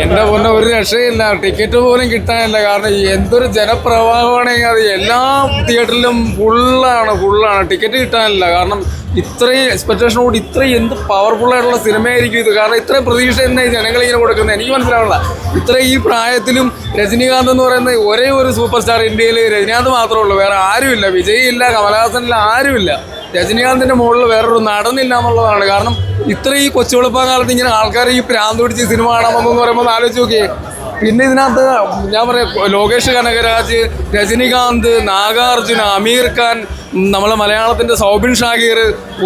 എന്റെ പൊന്നെ ഒരു രക്ഷയില്ല, ടിക്കറ്റ് പോലും കിട്ടാനില്ല. കാരണം എന്തൊരു ജനപ്രവാഹമാണെങ്കിൽ അത് എല്ലാ തിയേറ്ററിലും ഫുള്ളാണ്, ടിക്കറ്റ് കിട്ടാനില്ല. കാരണം ഇത്രയും എക്സ്പെക്ടേഷനോട് ഇത്രയും എന്ത് പവർഫുൾ ആയിട്ടുള്ള സിനിമയായിരിക്കും ഇത്. കാരണം ഇത്രയും പ്രതീക്ഷ തന്നെ ജനങ്ങളിങ്ങനെ കൊടുക്കുന്നത് എനിക്ക് മനസ്സിലാവില്ല. ഇത്രയും ഈ പ്രായത്തിലും രജനീകാന്ത് എന്ന് പറയുന്ന ഒരേ ഒരു സൂപ്പർ സ്റ്റാർ ഇന്ത്യയിൽ രജനീകാന്ത് മാത്രമേ ഉള്ളൂ, വേറെ ആരുമില്ല. വിജയ് ഇല്ല, കമലഹാസനില്ല, ആരുമില്ല. രജനീകാന്തിന്റെ മുകളിൽ വേറൊരു നടനില്ല എന്നുള്ളതാണ്. കാരണം ഇത്ര ഈ കൊച്ചുവെളുപ്പം കാലത്ത് ഇങ്ങനെ ആൾക്കാർ ഈ പ്രാന്ത് പിടിച്ച് സിനിമ കാണാമെന്ന് പറയുമ്പോൾ ആലോചിച്ച് നോക്കിയേ. പിന്നെ ഇതിനകത്ത് ഞാൻ പറയാം, ലോകേഷ് കനകരാജ്, രജനീകാന്ത്, നാഗാർജുന, അമീർ ഖാൻ, നമ്മളെ മലയാളത്തിന്റെ സൗബിൻ ഷാഗീർ,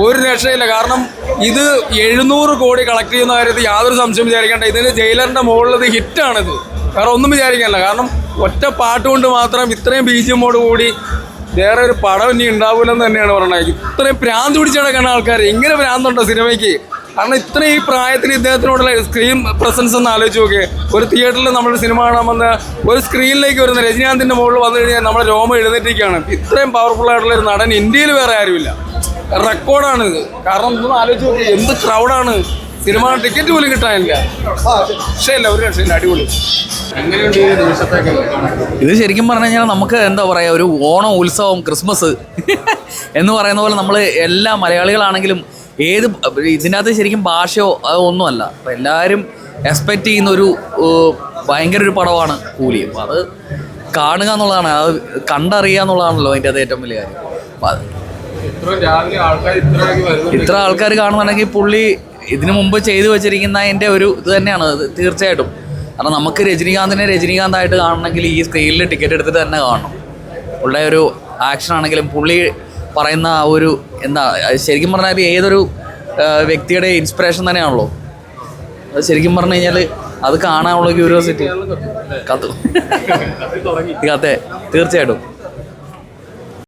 ഒരു രക്ഷയില്ല. കാരണം ഇത് 700 കോടി കളക്ട് ചെയ്യുന്ന കാര്യത്തിൽ യാതൊരു സംശയം വിചാരിക്കേണ്ട. ഇതിന് ജയിലറിന്റെ മുകളിലത് ഹിറ്റാണിത്, വേറെ ഒന്നും വിചാരിക്കാനില്ല. കാരണം ഒറ്റ പാട്ട് കൊണ്ട് മാത്രം ഇത്രയും ബീജിയമ്മോട് കൂടി വേറെ ഒരു പടം ഇനി ഉണ്ടാവില്ലെന്ന് തന്നെയാണ് പറയുന്നത്. ഇത്രയും പ്രാന്ത് പിടിച്ച് കിടക്കുന്ന ആൾക്കാർ എങ്ങനെ പ്രാന്തുണ്ടോ സിനിമയ്ക്ക്? കാരണം ഇത്രയും ഈ പ്രായത്തിൽ ഇദ്ദേഹത്തിനോടുള്ള സ്ക്രീൻ പ്രസൻസ് ഒന്ന് ആലോചിച്ച് നോക്കിയേ. ഒരു തിയേറ്ററിൽ നമ്മൾ സിനിമ കാണാൻ വന്ന ഒരു സ്ക്രീനിലേക്ക് വരുന്ന രജനീകാന്തിന്റെ മുകളിൽ വന്നു കഴിഞ്ഞാൽ നമ്മുടെ രോമം എഴുന്നേറ്റിരിക്കുകയാണ്. ഇത്രയും പവർഫുൾ ആയിട്ടുള്ള ഒരു നടൻ ഇന്ത്യയിൽ വേറെ ആരുമില്ല. റെക്കോർഡാണിത്. കാരണം ഒന്നും ആലോചിച്ച് നോക്കിയേ, എന്ത് ക്രൗഡാണ്. സിനിമ ടിക്കറ്റ് പോലും കിട്ടാനില്ല. രക്ഷയില്ല, ഒരു രക്ഷയില്ല, അടിപൊളി. എങ്ങനെയുണ്ട് ഈ നിമിഷത്തേക്ക്? ഇത് ശരിക്കും പറഞ്ഞു കഴിഞ്ഞാൽ നമുക്ക് എന്താ പറയുക, ഒരു ഓണം, ഉത്സവം, ക്രിസ്മസ് എന്ന് പറയുന്ന പോലെ നമ്മൾ എല്ലാ മലയാളികളാണെങ്കിലും ഏത് ഇതിനകത്ത് ശരിക്കും ഭാഷയോ ഒന്നുമല്ല. അപ്പം എല്ലാവരും എക്സ്പെക്റ്റ് ചെയ്യുന്ന ഒരു ഭയങ്കര ഒരു പടമാണ് കൂലി. അപ്പം അത് കാണുക എന്നുള്ളതാണ്, അത് കണ്ടറിയുക എന്നുള്ളതാണല്ലോ അതിൻ്റെ അത് ഏറ്റവും വലിയ കാര്യം. അപ്പം അത് ഇത്ര ആൾക്കാർ കാണുന്നുണ്ടെങ്കിൽ പുള്ളി ഇതിനു മുമ്പ് ചെയ്തു വെച്ചിരിക്കുന്ന അതിൻ്റെ ഒരു ഇത് തന്നെയാണ് അത് തീർച്ചയായിട്ടും. കാരണം നമുക്ക് രജനീകാന്തിനെ രജനീകാന്തായിട്ട് കാണണമെങ്കിൽ ഈ സ്ക്രീനിൽ ടിക്കറ്റ് എടുത്തിട്ട് തന്നെ കാണണം. പുള്ളിയുടെ ഒരു ആക്ഷൻ ആണെങ്കിലും പുള്ളി പറയുന്ന ആ ഒരു എന്താ ശരിക്കും പറഞ്ഞാൽ ഏതൊരു വ്യക്തിയുടെ ഇൻസ്പിറേഷൻ തന്നെയാണല്ലോ. അത് ശരിക്കും പറഞ്ഞു കഴിഞ്ഞാൽ അത് കാണാനുള്ള ക്യൂരിയോസിറ്റി കത്ത് തീർച്ചയായിട്ടും.